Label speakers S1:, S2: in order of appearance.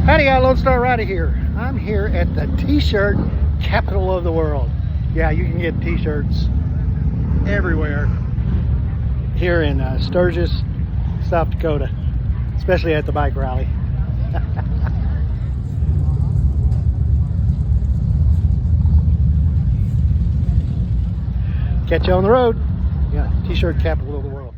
S1: Howdy, Lone Star Rider here. I'm here at the t-shirt capital of the world. Yeah, you can get t-shirts everywhere here in Sturgis, South Dakota, especially at the bike rally. Catch you on the road. Yeah, t-shirt capital of the world.